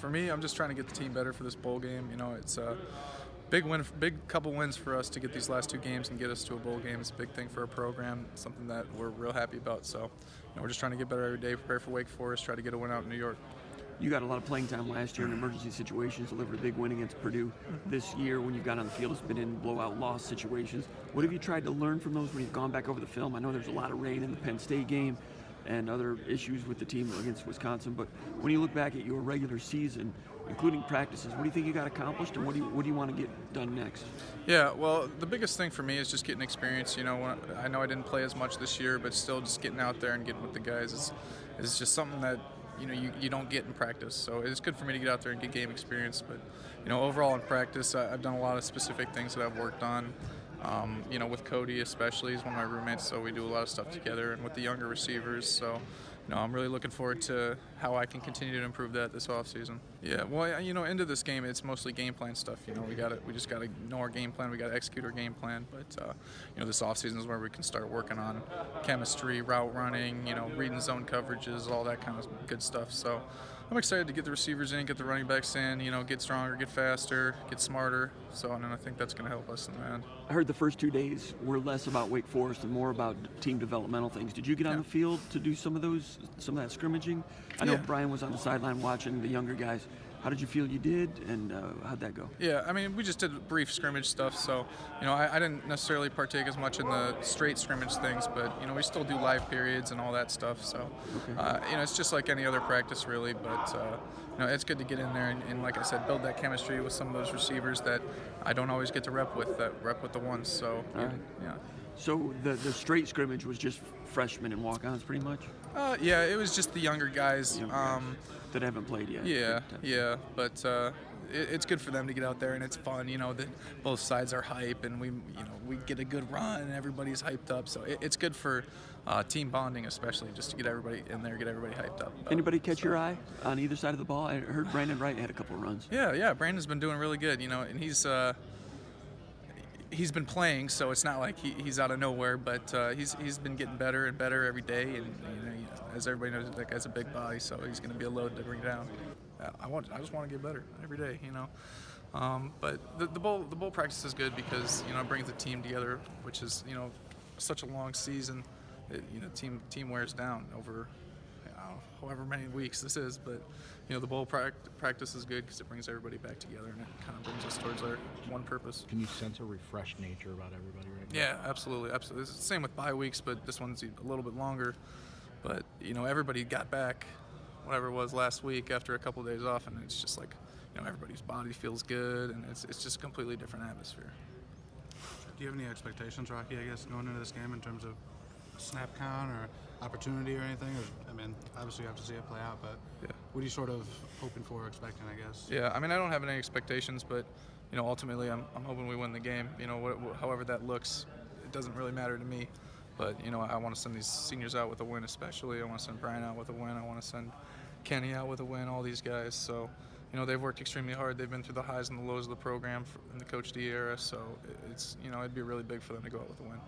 for me, I'm just trying to get the team better for this bowl game. It's a big win, big couple wins for us to get these last 2 games and get us to a bowl game. It's a big thing for our program, something that we're real happy about. So, we're just trying to get better every day, prepare for Wake Forest, try to get a win out in New York. You got a lot of playing time last year in emergency situations, delivered a big win against Purdue. This year, when you've got on the field, it's been in blowout loss situations. What have you tried to learn from those when you've gone back over the film? I know there's a lot of rain in the Penn State game and other issues with the team against Wisconsin, but when you look back at your regular season, including practices, what do you think you got accomplished, and what do you want to get done next? Yeah, well, the biggest thing for me is just getting experience. I know I didn't play as much this year, but still just getting out there and getting with the guys is just something that you don't get in practice. So it's good for me to get out there and get game experience. But overall in practice, I've done a lot of specific things that I've worked on. With Cody especially, he's one of my roommates, so we do a lot of stuff together, and with the younger receivers. So I'm really looking forward to how I can continue to improve that this offseason. Yeah, well, into this game, it's mostly game plan stuff. We just gotta know our game plan. We gotta execute our game plan. But this offseason is where we can start working on chemistry, route running, reading zone coverages, all that kind of good stuff. So I'm excited to get the receivers in, get the running backs in, get stronger, get faster, get smarter. So, and I think that's going to help us in the end. I heard the first 2 days were less about Wake Forest and more about team developmental things. Did you get on the field to do some of that scrimmaging? I know Brian was on the sideline watching the younger guys. How did you feel you did, and how'd that go? Yeah, we just did brief scrimmage stuff, so, I didn't necessarily partake as much in the straight scrimmage things, but, we still do live periods and all that stuff, so, it's just like any other practice, really, but, it's good to get in there and, like I said, build that chemistry with some of those receivers that I don't always get to rep with the ones, so, yeah. So the straight scrimmage was just freshmen and walk-ons, pretty much? Yeah, it was just the younger guys. That haven't played yet. Yeah, but it's good for them to get out there, and it's fun. That both sides are hype, and we get a good run, and everybody's hyped up. So it's good for team bonding, especially just to get everybody in there, get everybody hyped up. Anybody catch your eye on either side of the ball? I heard Brandon Wright had a couple of runs. Yeah, Brandon's been doing really good. And he's been playing, so it's not like he's out of nowhere, but he's been getting better and better every day, and as everybody knows, that guy's a big body, so he's going to be a load to bring down. I just want to get better every day, But the bowl practice is good because it brings the team together, which is such a long season. Team wears down over however many weeks this is, but the bowl practice is good because it brings everybody back together, and it kind of brings us towards our one purpose. Can you sense a refreshed nature about everybody right now? Yeah, absolutely. It's the same with bye weeks, but this one's a little bit longer. But everybody got back, whatever it was last week after a couple of days off, and it's just like everybody's body feels good, and it's just a completely different atmosphere. Do you have any expectations, Rocky, I guess, going into this game in terms of snap count or opportunity or anything? Obviously you have to see it play out, but what are you sort of hoping for or expecting, I guess? Yeah, I don't have any expectations, but ultimately I'm hoping we win the game. However that looks, it doesn't really matter to me. But I want to send these seniors out with a win, especially. I want to send Brian out with a win. I want to send Kenny out with a win. All these guys, so they've worked extremely hard. They've been through the highs and the lows of the program in the Coach D era, so it's it'd be really big for them to go out with a win.